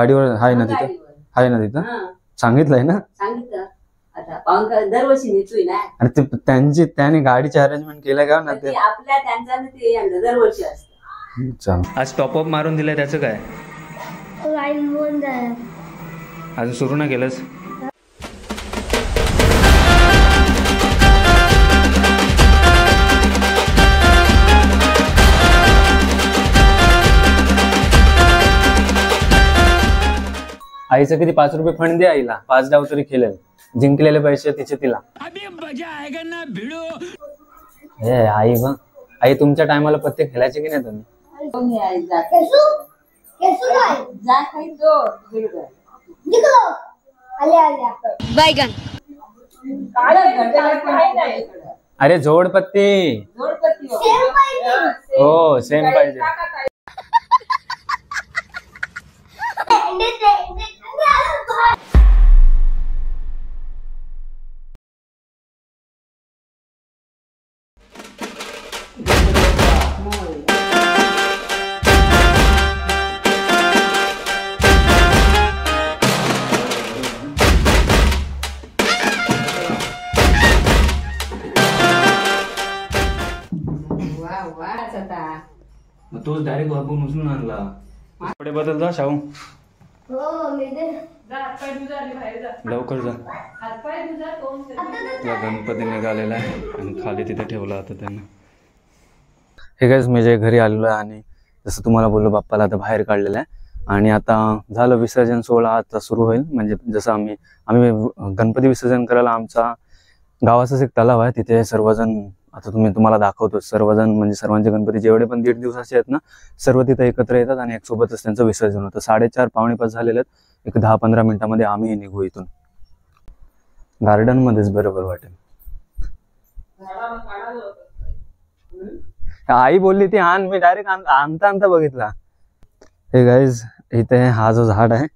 गाडीवर आहे ना तिथं? आहे ना तिथं? सांगितलंय ना? सांगितलं आता पाहून दरवर्षी नेतोय ना. आणि ते त्याने गाडीचे अरेंजमेंट केलं का ना ते आपल्या त्यांचा ते दरवर्षी असतं. चल आज टॉपअप मारून दिलंय त्याचं काय? अजून सुरू नाही केलंस? आईचं किती 5 रुपये फंड दे आईला, 5 डाव तरी खेळेल, जिंकलेले पैसे तिचे तिला. हे आई बा, आई तुमच्या टायमाला पत्ते खेळायचे की नाही तुम्ही? अरे जोडपत्ती हो सेम पाहिजे. तोच डायरेक्ट वापरून उचलून आणला. कपडे बदल जा शाहू. लवकर जा. गणपती निघालेला आहे आणि खाली तिथे ठेवला आता त्यांना. हे गाईज मी जे घरी आलेलो आहे आणि जसं तुम्हाला बोललो बाप्पाला आता बाहेर काढलेलं आहे आणि आता झालं विसर्जन सोहळा आता सुरू होईल. म्हणजे जसं आम्ही गणपती विसर्जन करायला आमचा गावाचाच एक तलाव आहे, तिथे सर्वजण आता तुम्हाला दाखवतो. सर्वजण म्हणजे सर्वांचे गणपती जेवढे पण 1.5 दिवसाचे आहेत ना सर्व तिथे एकत्र येतात आणि एक सोबतच त्यांचं विसर्जन होतं. 4:30 पावणे 5 झालेले आहेत. एक 10-15 मिनिटांमध्ये आम्ही निघू इथून. गार्डन मध्येच बरोबर वाटेल. आई बोलली ती आण, मी डायरेक्ट आणता बघितला. हे गाईज इथे हा जो झाड आहे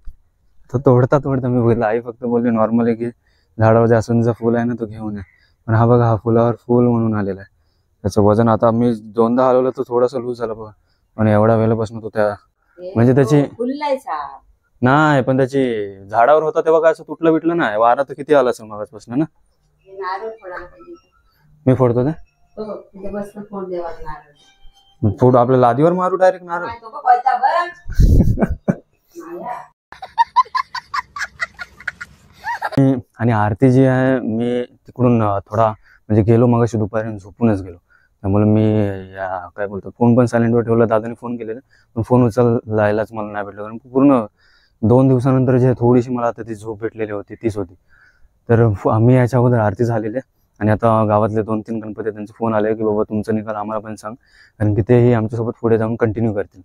तो तोडता मी बघितला. आई फक्त बोलली नॉर्मली की झाडावर जास्वंदीचं फुल आहे ना तो घेऊन आहे. पण हा बघा हा फुलावर फुल म्हणून आलेला आहे. त्याचं वजन आता मी 2दा हलवलं तर थोडंसं लूज झालं बघा. पण एवढ्या वेळेपासून तो त्या म्हणजे त्याची नाही पण त्याची झाडावर होता तेव्हा काय असं तुटलं बिटलं नाही. वारा तर किती आला असेल मगाचपासून ना. मी फोडतो ते फोड आपल्या लादीवर मारू डायरेक्ट नारळ. आणि आरती जी आहे मी तिकडून थोडा म्हणजे गेलो मगाशी दुपारी झोपूनच गेलो. त्यामुळे मी काय बोलतो फोन पण सायलेंटवर ठेवला. दादाने फोन केलेला पण फोन उचलायलाच मला नाही भेटलं. कारण पूर्ण 2 दिवसानंतर जे थोडीशी मला आता ती झोप भेटलेली होती तीच होती. तर आम्ही याच्या अगोदर आरती झालेली आहे आणि आता गावातले 2-3 गणपती त्यांचे फोन आले की बाबा तुमचं निकाल आम्हाला पण सांग, कारण की तेही आमच्यासोबत पुढे जाऊन कंटिन्यू करतील.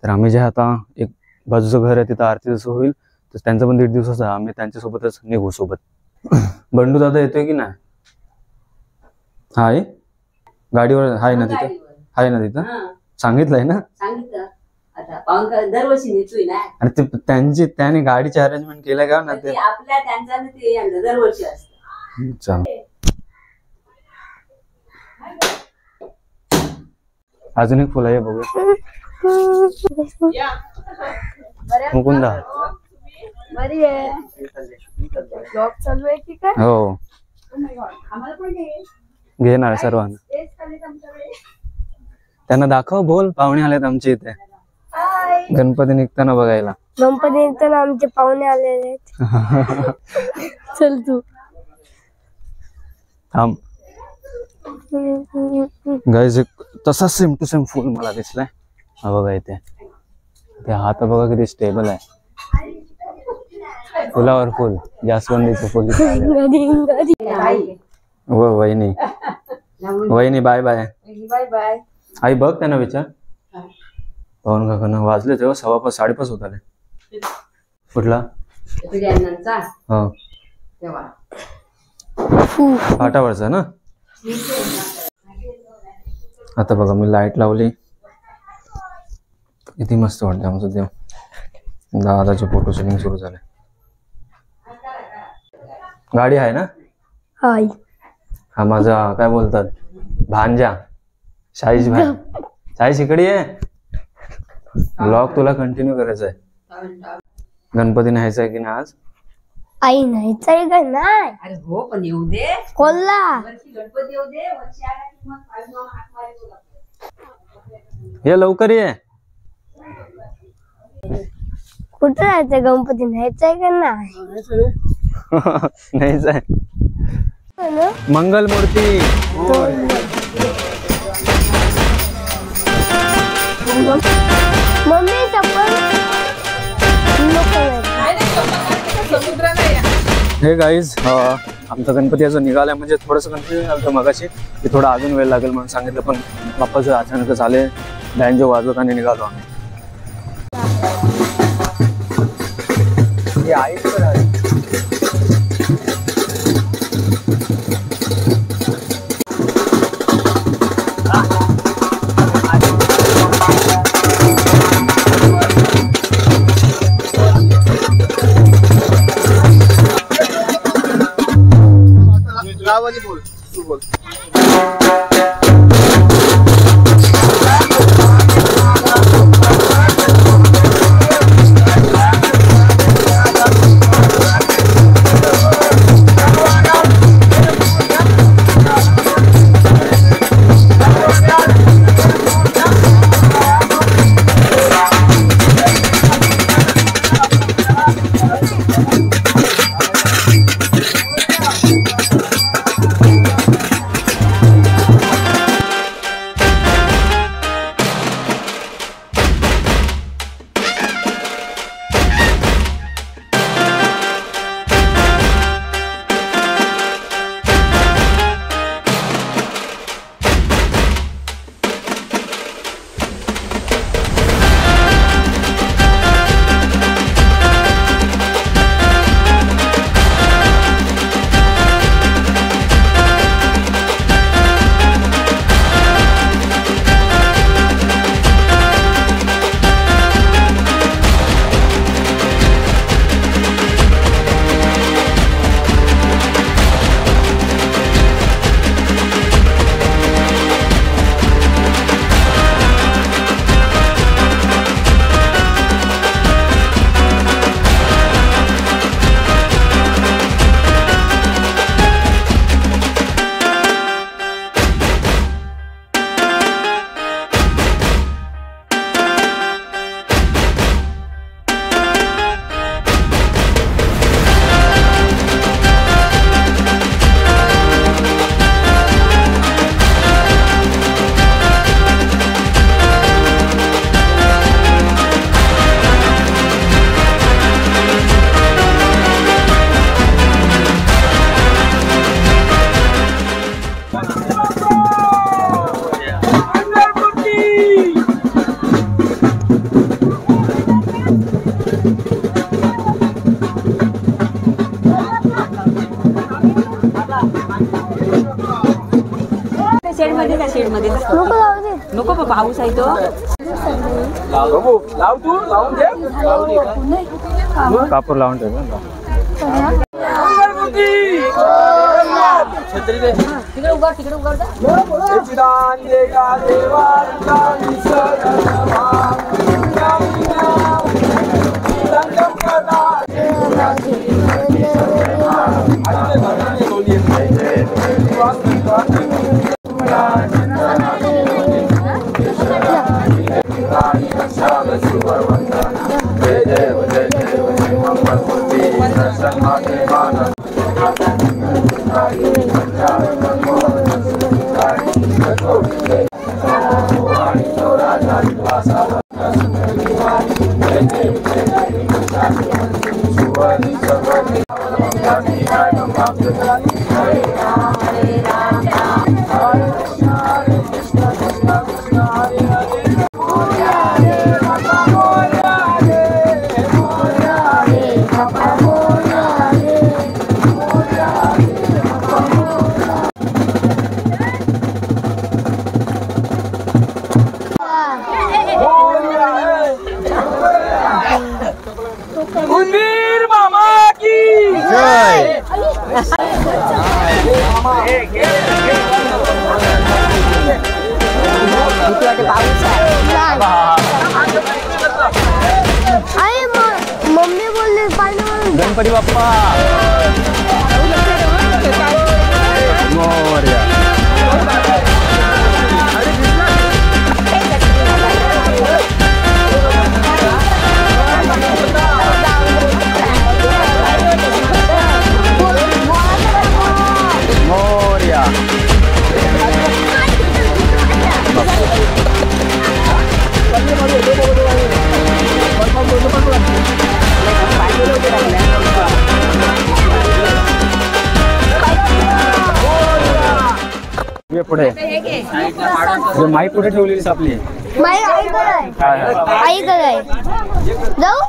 तर आम्ही जे आता एक बाजूचं घर आहे तिथं आरती जसं होईल तर त्यांचं पण 1.5 दिवसाचं आम्ही त्यांच्यासोबतच निघू सोबत. बंडू दादा येतोय की नाही? हाय गाडीवर आहे ना तिथं? आहे ना तिथं? सांगितलंय ना? सांगितलं आता पाहून दरवर्षी नेतोय ना. आणि त्याने गाडीचे अरेंजमेंट केलं का ना ते आपल्या त्यांचा ते दरवर्षी असतं. चल अजून एक फुल आहे बघूया. मुकुंदा बरी आहे. ब्लॉग चालू आहे की काय? हो घेणार सर्वांना. त्यांना दाखव बोल पाहुणे आलेत आमच्या इथे गणपती निघताना बघायला. गणपती निघताना आमचे पाहुणे आलेले आहेत. चल तू थांब. गाईज तसा सेम टू सेम फुल मला दिसलाय. हा बघा इथे ते हात बघा किती स्टेबल आहे. फुलावर फुल जास्वंदीचं फुल. वहिनी बाय बाय. आई बघ त्यांना विचार. पाहून काकांना वाजले तेव्हा 5:15 5:30 होत आले. कुठला? हो फाटावरचा ना. आता बघा मी लाईट लावली किती मस्त वाटतं आमचं देव. दादाचे फोटो शूटिंग सुरू झाले. गाडी आहे ना? हाय हा माझा काय बोलतात भांजा शाहीश भाई. शाहीश इकडे आहे. ब्लॉग तुला कंटिन्यू करायचा आहे. गणपती न्यायचा आहे की नाही आज? आई न्यायचंय का नाही? अरे हो पण येऊ दे कोल्हा वर्षी गणपती येऊ दे वर्षी आला की मग पाठीमागं हाक मारायचो लागतो. ये लवकर ये. कुठं राहायचंय गणपती न्यायचंय का नाही? न्यायचा आहे. हो ना? मंगल मूर्ती. मम्मी चप्पल नको नाही. हे गाईज आमचा गणपती अजून निघालाय, म्हणजे थोडंसं कन्फ्युजन झालं मगाशी की थोडा अजून वेळ लागेल म्हणून सांगितलं, पण बाप्पाचं अचानकच आले. बँजो वाजवत आणि निघालो आम्ही. नको जाऊ दे. नको बाबा पाऊस आहे तो. कापूर लावून ठेव. तिकडे उघड तिकडे उघड. मम्मी बोल गणपती बाप्पा मोरया. मोरया. ये पुढे जे माईक पुढे ठेवलेलीस आपली आईकडे जाऊ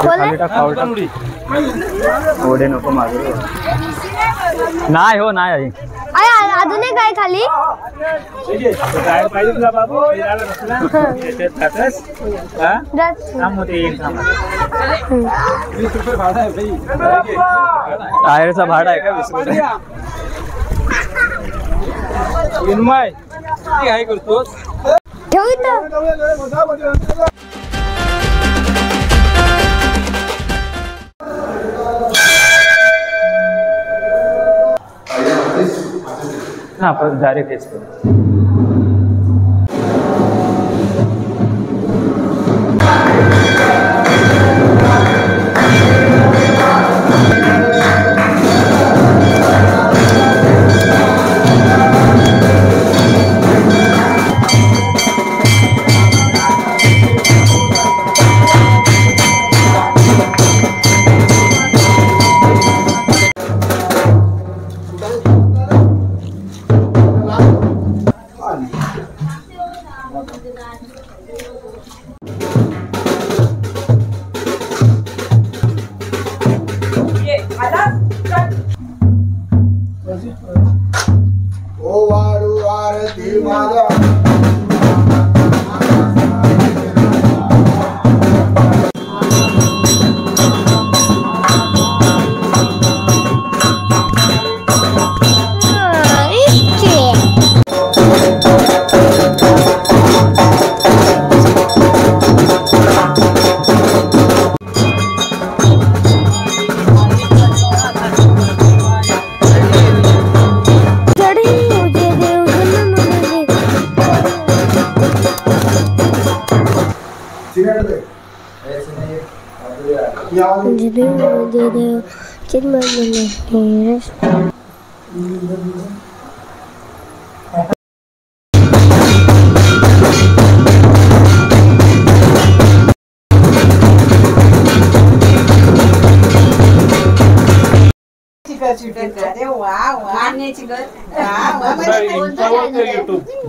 खाली टाक, खाली टाक. ओढे नको मागे. नाही हो नाही आई. अजून एक काय खाली टायरचा भाडा आहे का 20 रुपये. काय करतोस ठेवू इथं. हा पण डायरेक्ट हेच करू.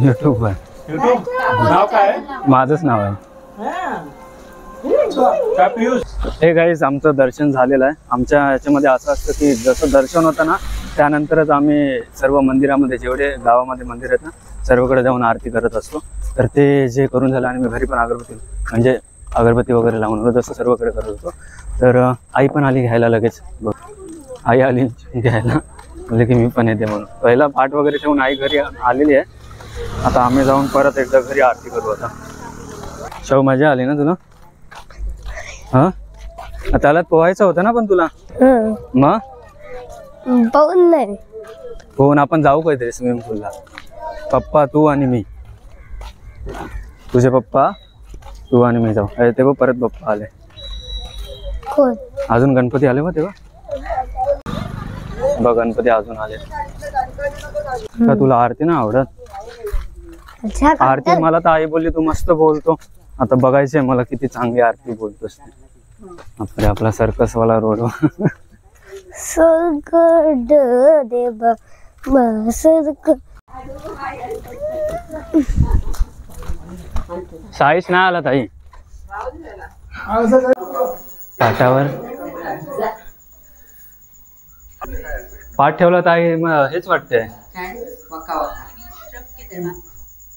युट्यूब नाव काय माझंच नाव आहे. हे गाईज आमचं दर्शन झालेलं आहे. आमच्या याच्यामध्ये असं असतं की जसं दर्शन होतं ना त्यानंतरच आम्ही सर्व मंदिरामध्ये जेवढे गावामध्ये मंदिर आहेत ना सर्वकडे जाऊन आरती करत असतो. तर ते जे करून झालं आणि मी घरी पण अगरबत्ती वगैरे लावून जसं सर्वकडे करत होतो. तर आई पण आली घ्यायला लगेच. बघ आई आली घ्यायला म्हणजे की मी पण येते म्हणून. पहिला पाठ वगैरे ठेवून आई घरी आलेली आहे. आता आम्ही जाऊन परत एकदा घरी आरती करू. आता शव मजा आली ना तुला. हा त्याला पोहायचं होतं ना पण तुला मग पाहून नाही पोहून आपण जाऊ काहीतरी स्विमिंग पूलला. पप्पा तू आणि मी. तुझे पप्पा तू आणि मी जाऊ. तेव्हा परत पप्पा आले. कोण अजून गणपती आले मग तेव्हा बघ गणपती अजून आले. का तुला आरती ना आवडत. आरती मला तर आई बोलली तू मस्त बोलतो. आता बघायचंय मला किती चांगली आरती बोलतोस. आपले आपला सर्कस वाला रोड. साईश नाही आला ताई पाठावर. पाठ ठेवला ताई मग हेच वाटतंय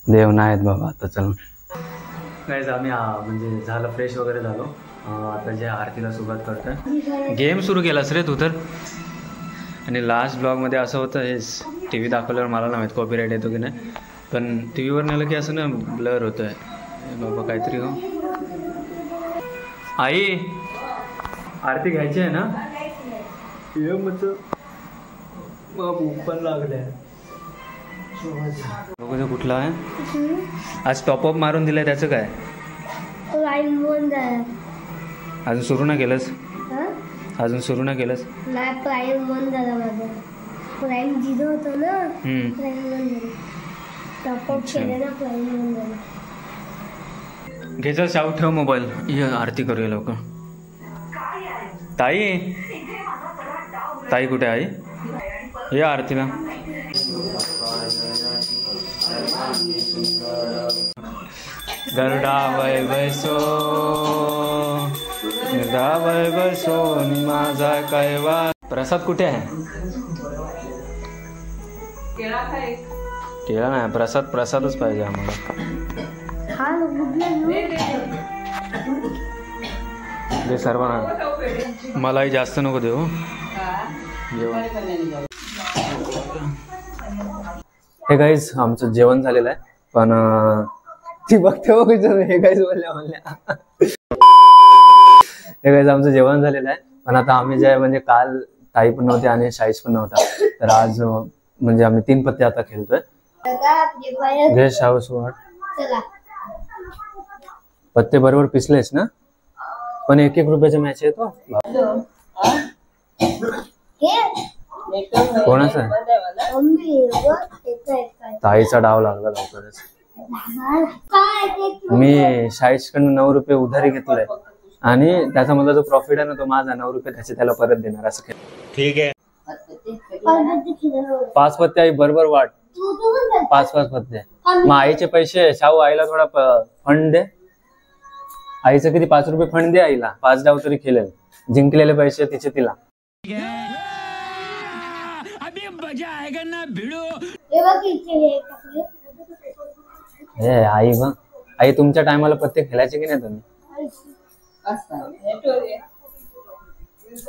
देव नाहीत बाबा. आता चल गाईज आम्ही म्हणजे झालं फ्रेश वगैरे झालो. आता जे आरतीला सुरुवात करतोय. गेम सुरू केलास रे तू तर. आणि लास्ट ब्लॉगमध्ये असं होतं हेच टी व्ही दाखवल्यावर मला नाही माहीत कॉपीराईट येतो की नाही. पण टी व्हीवर नेलं की असं ना ब्लर होतोय बाबा काहीतरी. हो आई आरती घ्यायची आहे ना? ये मग भूक पण लागले. कुठला आहे आज टॉपअप मारून दिलाय त्याचं काय? प्राईम बंद आहे. अजून सुरू नाही केलंस? हा? अजून सुरू नाही केलंस? नाही, प्राईम बंद झाला माझा. प्राईम 0 होतं ना, प्राईम बंद झालं. टॉपअप केलं ना, प्राईम बंद झालं. घ्यायचा शाव ठेव मोबाईल. ये आरती करूया लवकर. ताई ताई कुठे आहे? ये आरतीला. गरुडा वैसो गरुडा वैसो माझा कैवा. प्रसाद कुठे आहे? केळा नाही, प्रसादच पाहिजे आम्हाला. दे सर्वांना. मलाही जास्त नको देऊ. हे गाईज आमचं जेवण झालेलं आहे, पण ती बघते हे गाईज म्हणल्या. हे गाईज आमचं जेवण झालेलं आहे, पण आता आम्ही जे म्हणजे काल ताई पण नव्हते आणि शाहीश पण नव्हता, तर आज म्हणजे आम्ही 3 पत्ते आता खेळतोय. घे शावस वाट. पत्ते बरोबर पिसलेस ना? पण 1-1 रुपयाचा मॅच येतो. कोणाचा आहे? ताईचा डाव लागला लवकरच. मी शाहीशकडनं 9 रुपये उधारी घेतलाय आणि त्याचा मला जो प्रॉफिट आहे ना तो माझा 9 रुपये त्याचे त्याला परत देणार असं खेळ. ठीक आहे. 5 पत्ते आई बरोबर वाट. 5-5 पत्ते. मग आईचे पैसे शाहू आईला थोडा फंड दे. आईचं किती 5 रुपये फंड दे आईला. 5 डाव तरी खेळेल. जिंकलेले पैसे तिचे तिला. हे आई बघ, आई तुमच्या टायमाला पत्ते खेळायचे की नाही तुम्ही?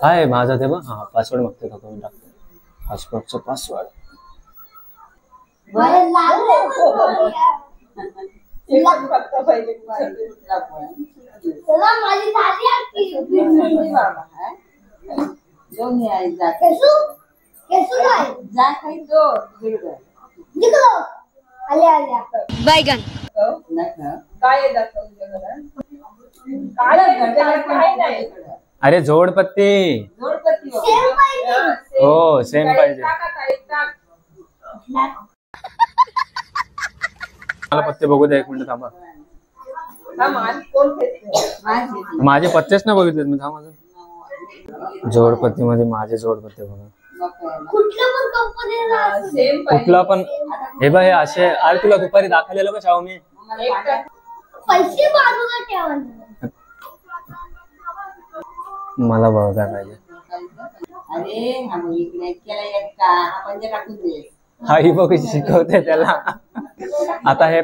काय माझा ते बघ. हा पासवर्ड मागते का कोणी टाकतो? पासवर्डचा पासवर्ड. बैगन अरे जोडपत्ती. हो सेम पाहिजे. मला पत्ते बघू द्या 1 मिनिट थांबा. माझे पत्तेच ना बघितले मी. थांबा. जोडपत्ती मध्ये माझे जोडपत्ते बघा. कुठला पण हे बघ हे असे. अरे तुला दुपारी दाखवलेलं का शाहू मी? मला बघा पाहिजे. आई बघ शिकवते त्याला. आता हे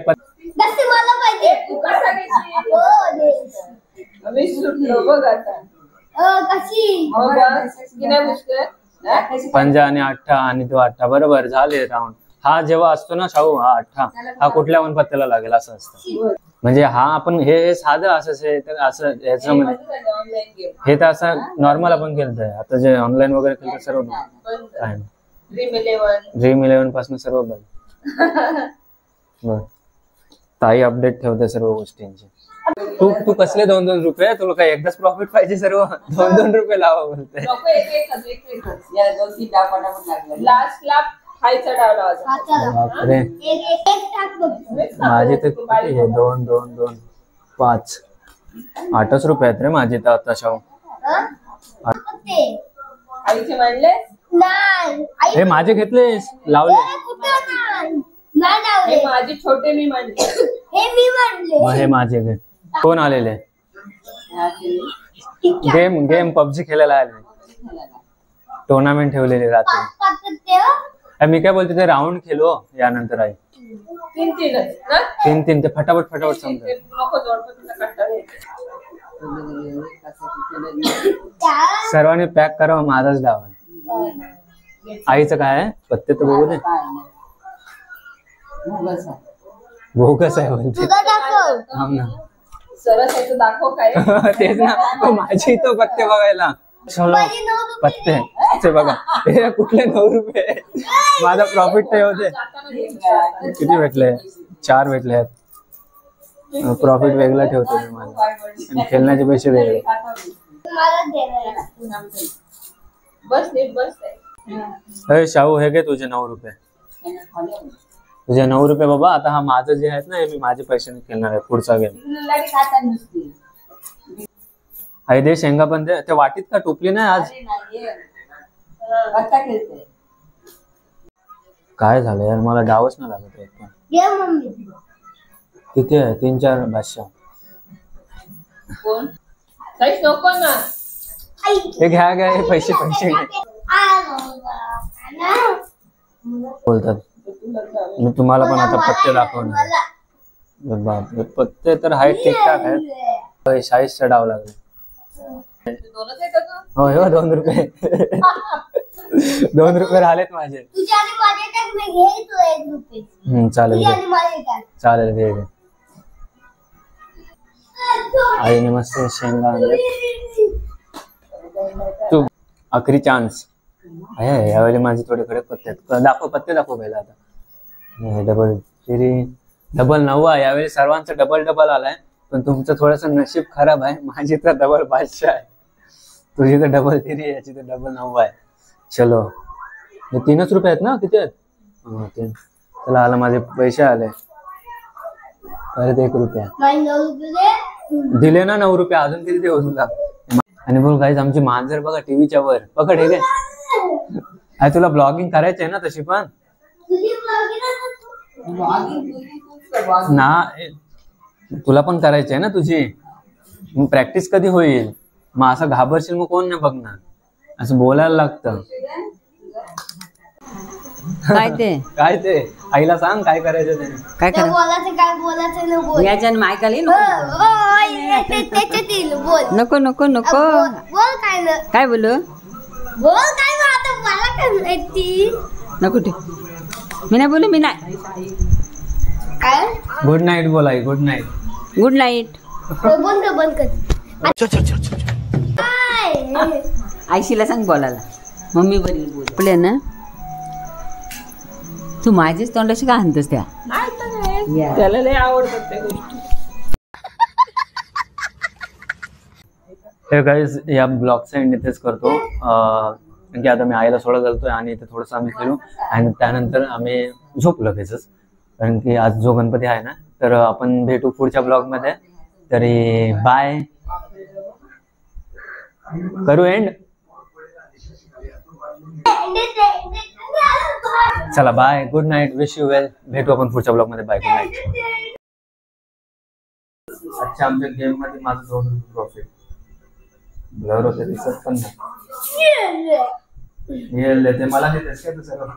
पंजा आणि 8 आणि तो 8 बरोबर झाले राऊंड. हा जेव्हा असतो ना शाहू हा 8 हा कुठल्या पण पत्त्याला लागेल असं असतं. म्हणजे हा आपण हे साधं असं याच्यामध्ये हे तर असं नॉर्मल आपण केलंय. आता जे ऑनलाईन वगैरे केलं सर्व काय ड्रीम 11 पासून सर्व बघ. ताई अपडेट ठेवते सर्व गोष्टींची. तू कसले 2-2 रुपये? तुला काय एकदाच प्रॉफिट पाहिजे? सर्व 2-2 रुपये लावा बोलते. माझे तर 2-2-2 5 8च रुपये आहेत रे माझे तर आता शाहू. हे माझे घेतलेस लावले? माझे छोटे मी मांडले. हे माझे घे. कोण आलेले? गेम पबजी खेळायला आले. टुर्नामेंट ठेवलेली रात्री. मी काय बोलते ते राऊंड खेळू यानंतर आई. 3 ते फटाफट समजा. सर्वांनी पॅक करा. माझाच डाव आहे. आईचं काय आहे पत्ते तर बघू दे. बोगस आहे बोलते. सरस आहे, तू दाखव काय. तेच ना, तो माझी तो पत्ते बघायला चलो पत्ते ते बघा, हे कुठले 9 रुपये. माझा प्रॉफिट ते होते किती भेटले, 4 भेटले आहेत. प्रॉफिट वेगळा ठेवतो मी माझा आणि खेळण्याचे पैसे वेगळे. मला देणार. बस नीट बस. अरे शाहू, हे घे तुझे 9 रुपये. तुझे 9 रुपये बाबा. आता हा माझं जे आहेत ना, हे मी माझे पैशाने खेळणार आहे पुढचा गेम. अरे दे शेंगा पण दे. ते वाटीत का टोपली नाही आज? काय झालं यार, मला डावच नाही लागत आहे पण. ये मम्मी. किती आहे? 3-4 बादशाह. कोण काहीच नको ना. हे घ्या हे पैसे घे. बोलतात मी तुम्हाला पण आता पत्ते दाखवणार. बापरे, पत्ते तर आहेत ठीकठाक आहेत. 40चा डाव लागले. दोनच आहे का गं? हो 2 रुपये. 2 रुपये राहिलेत माझे. तुझ्या आणि माझ्या टाक मी घे तू 1 रुपये. चालेल तुझ्या घे. आणि माझ्या टाक. चालेल घे. आईने मस्त शेंगा आणले. तू आखरी चान्स आहे यावेळी माझे थोडे कडक पत्ते आहेत. पत्ते दाखव पहिला आता. डबल तरी डबल 9 यावेळी सर्वांचं डबल आलाय. पण तुमचं थोडस नशीब खराब आहे. माझी तर डबल बादशाह आहे. तुझी तर डबल 3 आहे, याची तर डबल 9 आहे. चलो, हे 3च रुपये आहेत ना? किती आहेत? 3. चला आला, माझे पैसे आले. परत 1 रुपया माझे 9 रुपये दे. दिले ना. 9 रुपये अजून किती देऊ तुला? आणि बोल गाईज, आमची मांजर बघा टीव्हीच्या वर. पकड हे रे. अरे तुला ब्लॉगिंग करायची आहे ना तशी पण तुझी ब्लॉगिंग ना, तुला पण करायची आहे ना तुझी. मग प्रॅक्टिस कधी होईल? मग असं घाबरशील मग कोण नाही बघणार. असं बोलायला लागतं. काय ते आईला सांग काय करायचं त्याने. काय करा बोलायचं ना बोल. याच्या मायकाली त्याच्यात येईल बोल. नको नको नको. बोल काय ना. काय बोलू? बोल काय ना. आता मला काय माहिती. नको ते मी नाही बोलू. मी नाही. काय गुड नाईट बोला. Good night. Good night. बंद कर. काय आयशीला सांग बोलायला. मम्मी बरी बोल. आपल्या ना तू माझीच तोंडाशी का आणतोस त्या? या. त्याला लय आवडतात त्या गोष्टी. हे गाईज, या ब्लॉगचा एंड इथेच करतो. कारण की आता मी आईला सोडा घालतोय आणि इथे थोडंसं आम्ही खेळू आणि त्यानंतर आम्ही झोपू लगेचच. कारण की आज जो गणपती आहे ना, तर आपण भेटू पुढच्या ब्लॉगमध्ये. तरी बाय. करू एंड? चला bye. Good night. Wish you well. भेटू आपण पुढच्या ब्लॉगमध्ये. बाय. Good night. अच्छा, आमच्या गेम मध्ये माझं 2 प्रॉफिट ब्लर होते, दिसत पण नाही. ते मला देतेस का तू सगळं?